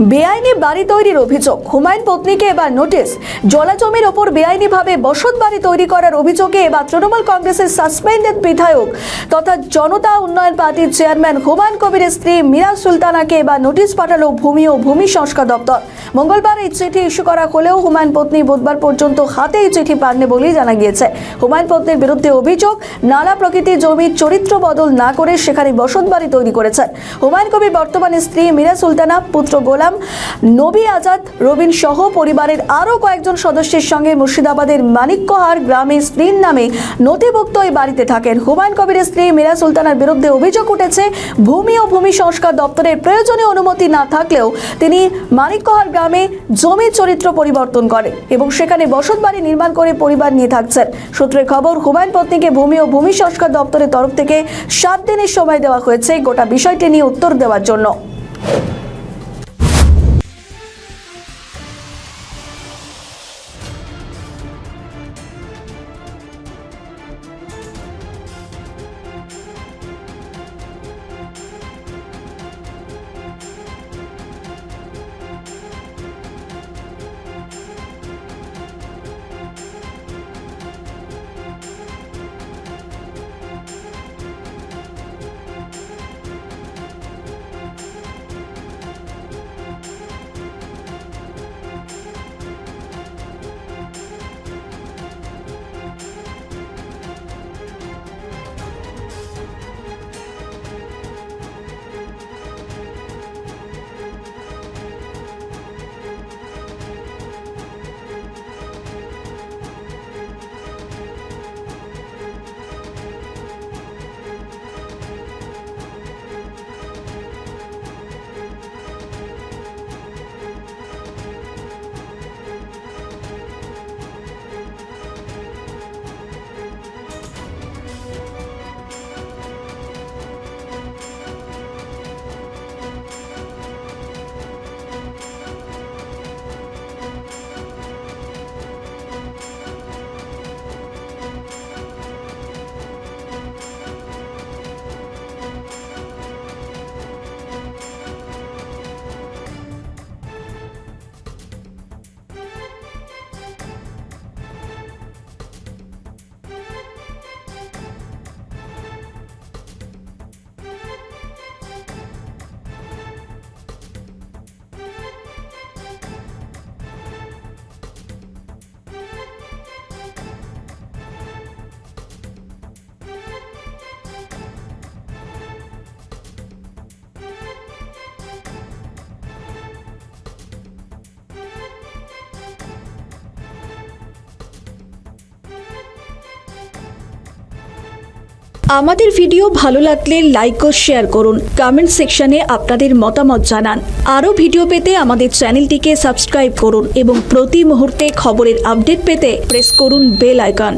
বেআইনি বাড়ি তৈরির অভিযোগ, হুমায়ুন পত্নীকে এবার নোটিশ। জলা জমির ওপর বেআইনিভাবে বসত বাড়ি তৈরি করার অভিযোগে এবার তৃণমূল কংগ্রেসের সাসপেন্ডেড বিধায়ক তথা জনতা উন্নয়ন পার্টির চেয়ারম্যান হুমায়ুন কবিরের স্ত্রী মীরা সুলতানাকে এবার নোটিশ পাঠালো ভূমি ও ভূমি সংস্কার দপ্তর। মঙ্গলবার এই চিঠি ইস্যু করা হলেও হুমায়ুন পত্নী বুধবার পর্যন্ত হাতে এই চিঠি পাননি বলেই জানা গিয়েছে। হুমায়ুন পত্নীর বিরুদ্ধে অভিযোগ, নালা প্রকৃতির জমির চরিত্র বদল না করে সেখানে বসত বাড়ি তৈরি করেছেন। হুমায়ুন কবির বর্তমানে স্ত্রী মীরা সুলতানা, পুত্র গোলাম নবী আজাদ রবিন সহ পরিবারের আরও কয়েকজন সদস্যের সঙ্গে মুর্শিদাবাদের মানিক্যহার গ্রামে স্ত্রীর নামে নথিভুক্ত এই বাড়িতে থাকেন। হুমায়ুন কবিরের স্ত্রী মীরা সুলতানার বিরুদ্ধে অভিযোগ উঠেছে, ভূমি ও ভূমি সংস্কার দপ্তরের প্রয়োজনীয় অনুমতি না থাকলেও তিনি মানিক্যহার গ্রামে জমির চরিত্র পরিবর্তন করে এবং সেখানে বসত বাড়ি নির্মাণ করে পরিবার নিয়ে থাকছেন। সূত্রের খবর, হুমায়ুন পত্নীকে ভূমি ও ভূমি সংস্কার দপ্তরের তরফ থেকে 7 দিনের সময় দেওয়া হয়েছে গোটা বিষয়টি নিয়ে উত্তর দেওয়ার জন্য। আমাদের ভিডিও ভালো লাগলে লাইক ও শেয়ার করুন, কমেন্ট সেকশনে আপনাদের মতামত জানান। আরও ভিডিও পেতে আমাদের চ্যানেলটিকে সাবস্ক্রাইব করুন এবং প্রতি মুহূর্তে খবরের আপডেট পেতে প্রেস করুন বেল আইকন।